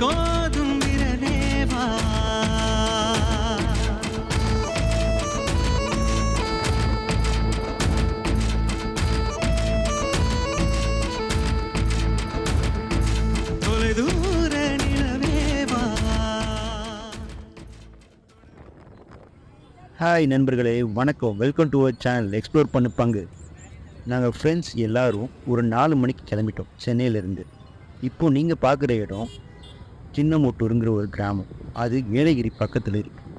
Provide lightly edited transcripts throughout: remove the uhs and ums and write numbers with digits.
கோதும் விரலேவா தொலைதூர நிலவேவா. ஹாய் நண்பர்களே, வணக்கம். Welcome to our channel explore பண்ணு பங்கு. நாங்கள் ஃப்ரெண்ட்ஸ் எல்லோரும் ஒரு 4 மணிக்கு கிளம்பிட்டோம் சென்னையிலேருந்து. இப்போ நீங்கள் பார்க்குற இடம் சின்னமூட்டூருங்கிற ஒரு கிராமம். அது ஏலகிரி பக்கத்தில் இருக்குது.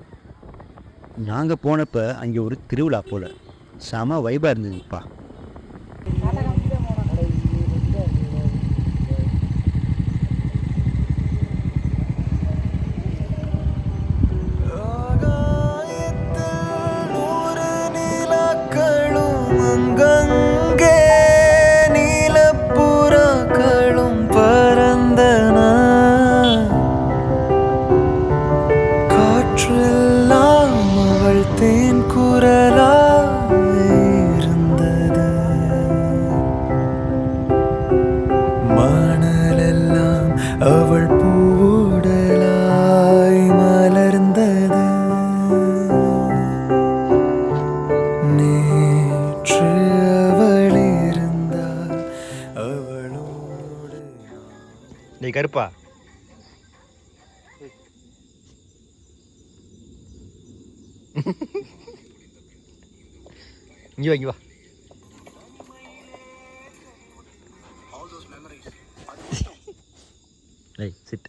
நாங்கள் போனப்போ அங்கே ஒரு திருவிழா போல் செம வைபாக இருந்ததுப்பா. அவள் பூடலாய் மலர்ந்தது. நேற்று அவள் இருந்தாள் அவளோடு. நீ கருப்பா இங்கே வா, இங்கே வா. Hey, sit.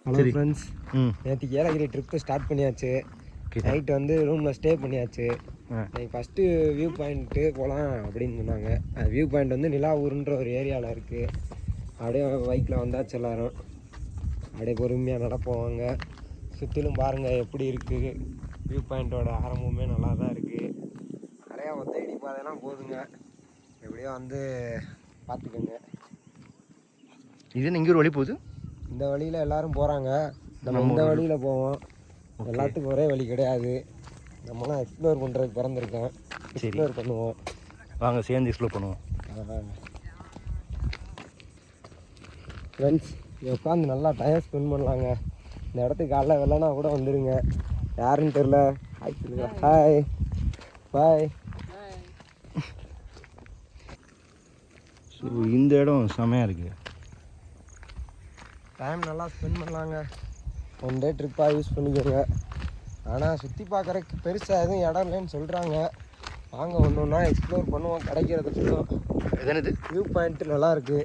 ஹலோ ஃப்ரெண்ட்ஸ், நேற்றுக்கு ஏலகிரி ட்ரிப்பு ஸ்டார்ட் பண்ணியாச்சு. நைட்டு வந்து ரூமில் ஸ்டே பண்ணியாச்சு. இன்னைக்கு ஃபஸ்ட்டு வியூ பாயிண்ட்டு போகலாம் அப்படின்னு சொன்னாங்க. அது வியூ பாயிண்ட் வந்து நிலாவூருன்ற ஒரு ஏரியாவில் இருக்குது. அப்படியே பைக்கில் வந்தாச்சு எல்லோரும். அப்படியே பொறுமையாக நடப்போவாங்க. சுற்றிலும் பாருங்கள் எப்படி இருக்குது. வியூ பாயிண்ட்டோட ஆரம்பமே நல்லா தான் இருக்குது. நிறையா ஒத்தையடி பாதையெல்லாம் போதுங்க. எப்படியோ வந்து பார்த்துக்கோங்க. இது இங்கே ஒரு வழி போகுது. இந்த வழியில் எல்லோரும் போகிறாங்க. நம்ம இந்த வழியில் போவோம். எல்லாத்துக்கும் ஒரே வழி கிடையாது. நம்மளாம் எக்ஸ்ப்ளோர் பண்ணுறதுக்கு பிறந்திருக்கோம். எக்ஸ்ப்ளோர் பண்ணுவோம். வாங்க சேர்ந்து எக்ஸ்ப்ளோர் பண்ணுவோம். ஃப்ரெண்ட்ஸ், இங்கே உட்காந்து நல்லா டைம் ஸ்பெண்ட் பண்ணலாங்க. இந்த இடத்துக்கு காலைல வெள்ளனா கூட வந்துடுங்க. யாருன்னு தெரில. ஹாய் சொல்லுங்க. Hi bye. ஸோ இந்த இடம் செமையாக இருக்குது. டைம் நல்லா ஸ்பெண்ட் பண்ணலாங்க. 1 டே ட்ரிப்பாக யூஸ் பண்ணிக்கோங்க. ஆனால் சுற்றி பார்க்குறதுக்கு பெருசாக எதுவும் இடம் இல்லைன்னு சொல்கிறாங்க. வாங்க ஒன்று ஒன்றா எக்ஸ்ப்ளோர் பண்ணுவோம். கிடைக்கிறத சொல்லுவோம். எதனது வியூ பாயிண்ட்டு நல்லாயிருக்கு.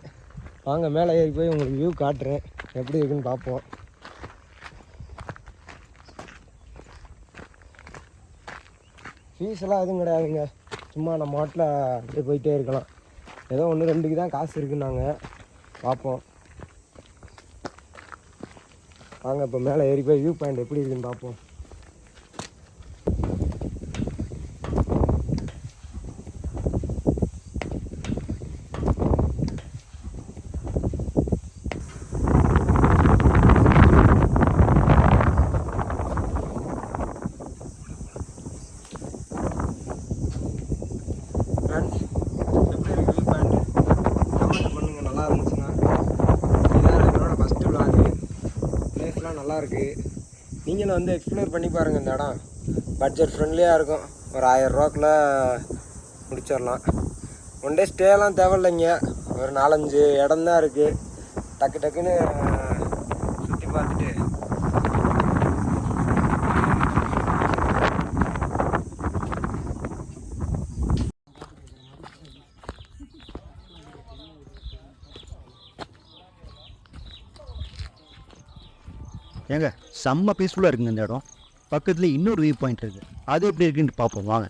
வாங்க மேலே ஏறி போய் உங்களுக்கு வியூ காட்டுறேன். எப்படி இருக்குன்னு பார்ப்போம். ஃபீஸெல்லாம் எதுவும் கிடையாதுங்க. சும்மா நம்ம மாட்டில் அப்படியே போயிட்டே இருக்கலாம். ஏதோ 1 2க்கு தான் காசு இருக்குன்னாங்க. பார்ப்போம். வாங்க இப்போ மேலே ஏறி போய் வியூ பாயிண்ட் எப்படி இருக்குன்னு பார்ப்போம். ஃப்ரெண்ட்ஸ், எப்படி இருக்கு வியூ பாயிண்ட்? கமெண்ட் பண்ணுங்கள். நல்லா இருந்துச்சுன்னா. இதுதான் என்னோட ஃபஸ்ட்டு விளாகு. பிளேஸ்லாம் நல்லாயிருக்கு. நீங்களும் வந்து எக்ஸ்ப்ளோர் பண்ணி பாருங்கள். இந்த இடம் பட்ஜெட் ஃப்ரெண்ட்லியாக இருக்கும். ஒரு 1000 ரூபாக்குள்ளே முடிச்சிடலாம். 1 டே ஸ்டேலாம் தேவையில்லைங்க. ஒரு 4-5 இடம் தான் இருக்குது. டக்கு டக்குன்னு சுற்றி பார்த்துட்டு ஏங்க செம்ம பீஸ்ஃபுல்லாக இருக்குங்க இந்த இடம். பக்கத்தில் இன்னொரு வியூ பாயிண்ட் இருக்குது, அது எப்படி இருக்குன்னு பார்ப்போம் வாங்க.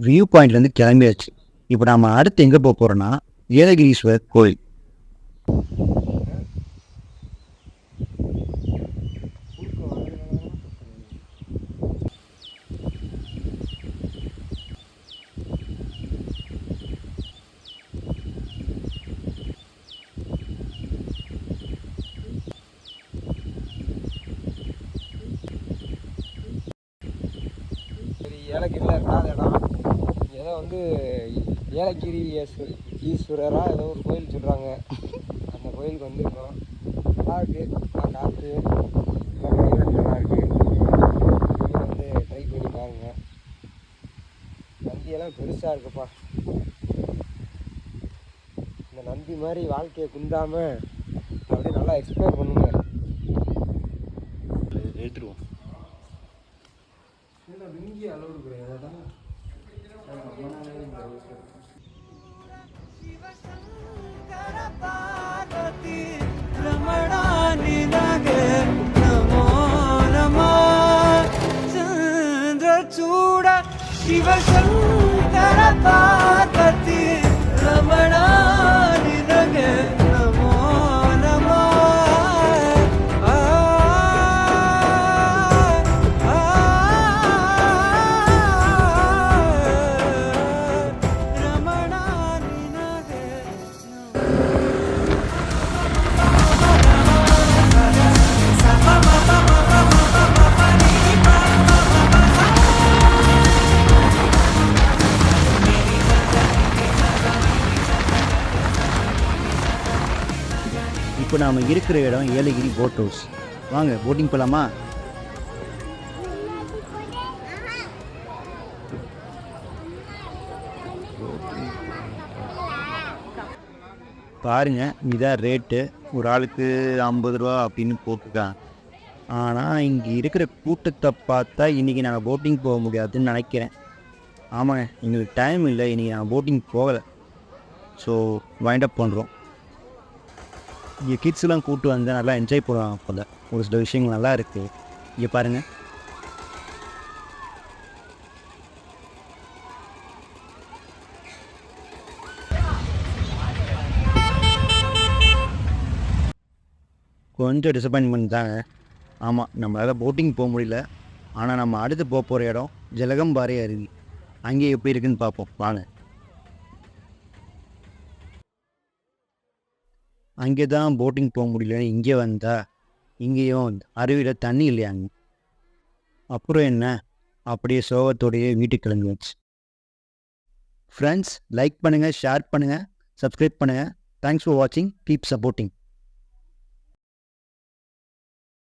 வியூ பாயிண்ட்லேருந்து கிளம்பியாச்சு. இப்போ நாம் அடுத்து எங்கே போக போகிறோன்னா ஏலகிரீஸ்வரர் கோயில். ஏலகிரியில் இருக்காத இடம் ஏதோ வந்து ஏலகிரி ஈஸ்வரராக ஏதோ ஒரு கோயில் சொல்கிறாங்க. அந்த கோயிலுக்கு வந்திருக்கோம். நல்லா இருக்குது, காற்று நல்லா இருக்குது. நீங்கள் வந்து ட்ரை பண்ணி பாருங்கள். நந்தியெல்லாம் பெருசாக இருக்குப்பா. இந்த நந்தி மாதிரி வாழ்க்கையை குந்தாமல் அப்படியே நல்லா எக்ஸ்ப்ளோர் பண்ணுங்க. எடுத்துருவோம். இங்கே அளவு கிடையாது. ಪಾರ್ವತಿ ರಮಣ ನಿನಗೆ ನಮೋ ನಮ ಚಂದ್ರಚೂಡ ಶಿವಶಂಕರ ಪಾರ್ವತಿ ರಮಣ ನಿನಗೆ ನಮೋ ನಮ ರಮಣ ನಿನಗೆ இப்போ நாம் இருக்கிற இடம் ஏலகிரி போட் ஹவுஸ். வாங்க போட்டிங் போகலாமா? பாருங்க, இதான் ரேட்டு. ஒரு ஆளுக்கு 50 ரூபா அப்படின்னு போட்டுருக்கான். ஆனால் இங்கே இருக்கிற கூட்டத்தை பார்த்தா இன்றைக்கி நாங்கள் போட்டிங் போக முடியாதுன்னு நினைக்கிறேன். ஆமாங்க, எங்களுக்கு டைம் இல்லை, இன்றைக்கி நாங்கள் போட்டிங் போகலை. ஸோ வைண்ட் அப் பண்ணுறோம். இங்கே கிட்ஸ்லாம் கூப்பிட்டு வந்தால் நல்லா என்ஜாய் பண்ணுவாங்க போல். ஒரு சில விஷயங்கள் நல்லா இருக்குது. இங்கே பாருங்கள், கொஞ்சம் டிசப்பாயின்மெண்ட் தாங்க. ஆமாம், நம்மளால் போட்டிங் போக முடியல. ஆனால் நம்ம அடுத்து போக போகிற இடம் ஜலகம்பாறை அருவி. அங்கே எப்படி இருக்குன்னு பார்ப்போம் வாங்க. அங்கே தான் போட்டிங் போக முடியலன்னு இங்கே வந்தால் இங்கேயும் அருவியில் தண்ணி இல்லையாங்க. அப்புறம் என்ன, அப்படியே சோகத்தோடையே வீட்டுக்கு கிளம்பியாச்சு. ஃப்ரெண்ட்ஸ், லைக் பண்ணுங்கள், ஷேர் பண்ணுங்கள், சப்ஸ்கிரைப் பண்ணுங்கள். தேங்க்ஸ் ஃபார் வாட்சிங். Keep supporting.